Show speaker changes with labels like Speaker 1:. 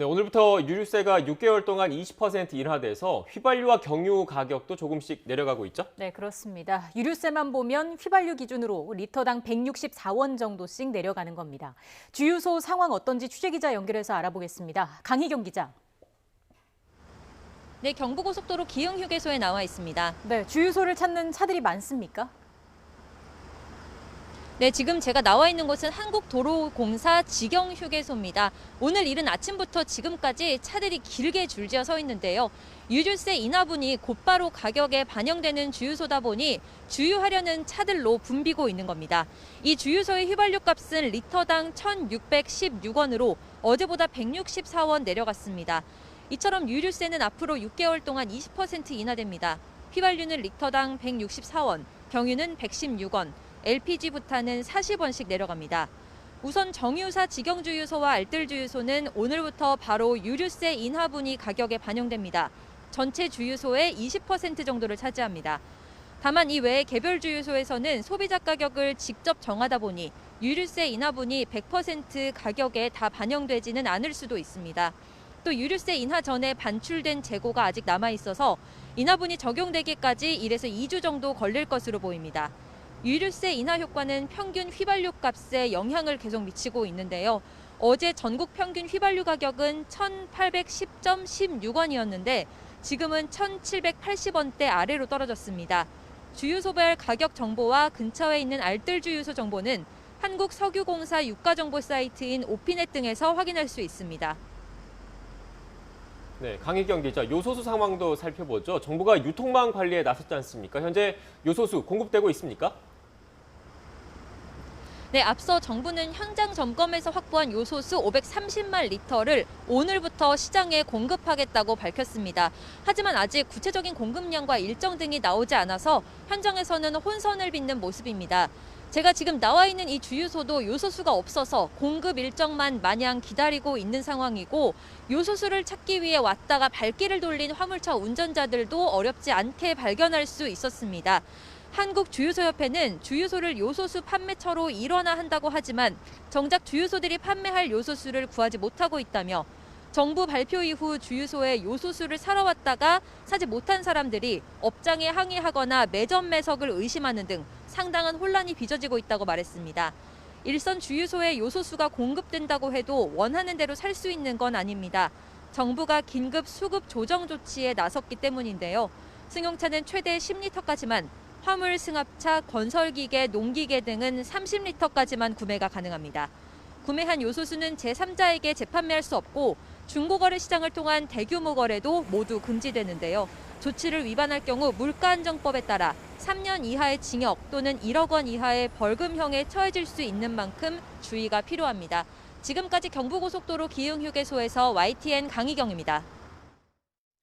Speaker 1: 네, 오늘부터 유류세가 6개월 동안 20% 인하돼서 휘발유와 경유 가격도 조금씩 내려가고 있죠?
Speaker 2: 네, 그렇습니다. 유류세만 보면 휘발유 기준으로 리터당 164원 정도씩 내려가는 겁니다. 주유소 상황 어떤지 취재기자 연결해서 알아보겠습니다. 강희경 기자.
Speaker 3: 네, 경부고속도로 기흥휴게소에 나와 있습니다.
Speaker 2: 네, 주유소를 찾는 차들이 많습니까?
Speaker 3: 네, 지금 제가 나와 있는 곳은 한국도로공사 직영휴게소입니다. 오늘 이른 아침부터 지금까지 차들이 길게 줄지어 서 있는데요. 유류세 인하분이 곧바로 가격에 반영되는 주유소다 보니 주유하려는 차들로 붐비고 있는 겁니다. 이 주유소의 휘발유 값은 리터당 1,616원으로 어제보다 164원 내려갔습니다. 이처럼 유류세는 앞으로 6개월 동안 20% 인하됩니다. 휘발유는 리터당 164원, 경유는 116원, LPG 부탄은 40원씩 내려갑니다. 우선 정유사 직영주유소와 알뜰주유소는 오늘부터 바로 유류세 인하분이 가격에 반영됩니다. 전체 주유소의 20% 정도를 차지합니다. 다만 이 외에 개별 주유소에서는 소비자 가격을 직접 정하다 보니 유류세 인하분이 100% 가격에 다 반영되지는 않을 수도 있습니다. 또 유류세 인하 전에 반출된 재고가 아직 남아있어서 인하분이 적용되기까지 1에서 2주 정도 걸릴 것으로 보입니다. 유류세 인하 효과는 평균 휘발유 값에 영향을 계속 미치고 있는데요. 어제 전국 평균 휘발유 가격은 1,810.16원이었는데 지금은 1,780원대 아래로 떨어졌습니다. 주유소별 가격 정보와 근처에 있는 알뜰주유소 정보는 한국석유공사 유가정보 사이트인 오피넷 등에서 확인할 수 있습니다.
Speaker 1: 네, 강희경 기자, 요소수 상황도 살펴보죠. 정부가 유통망 관리에 나섰지 않습니까? 현재 요소수 공급되고 있습니까?
Speaker 3: 네, 앞서 정부는 현장 점검에서 확보한 요소수 530만 리터를 오늘부터 시장에 공급하겠다고 밝혔습니다. 하지만 아직 구체적인 공급량과 일정 등이 나오지 않아서 현장에서는 혼선을 빚는 모습입니다. 제가 지금 나와 있는 이 주유소도 요소수가 없어서 공급 일정만 마냥 기다리고 있는 상황이고 요소수를 찾기 위해 왔다가 발길을 돌린 화물차 운전자들도 어렵지 않게 발견할 수 있었습니다. 한국주유소협회는 주유소를 요소수 판매처로 일원화한다고 하지만 정작 주유소들이 판매할 요소수를 구하지 못하고 있다며 정부 발표 이후 주유소에 요소수를 사러 왔다가 사지 못한 사람들이 업장에 항의하거나 매점 매석을 의심하는 등 상당한 혼란이 빚어지고 있다고 말했습니다. 일선 주유소에 요소수가 공급된다고 해도 원하는 대로 살 수 있는 건 아닙니다. 정부가 긴급 수급 조정 조치에 나섰기 때문인데요. 승용차는 최대 10리터까지만, 화물 승합차, 건설기계, 농기계 등은 30리터까지만 구매가 가능합니다. 구매한 요소수는 제3자에게 재판매할 수 없고 중고거래 시장을 통한 대규모 거래도 모두 금지되는데요. 조치를 위반할 경우 물가안정법에 따라 3년 이하의 징역 또는 1억 원 이하의 벌금형에 처해질 수 있는 만큼 주의가 필요합니다. 지금까지 경부고속도로 기흥휴게소에서 YTN 강희경입니다.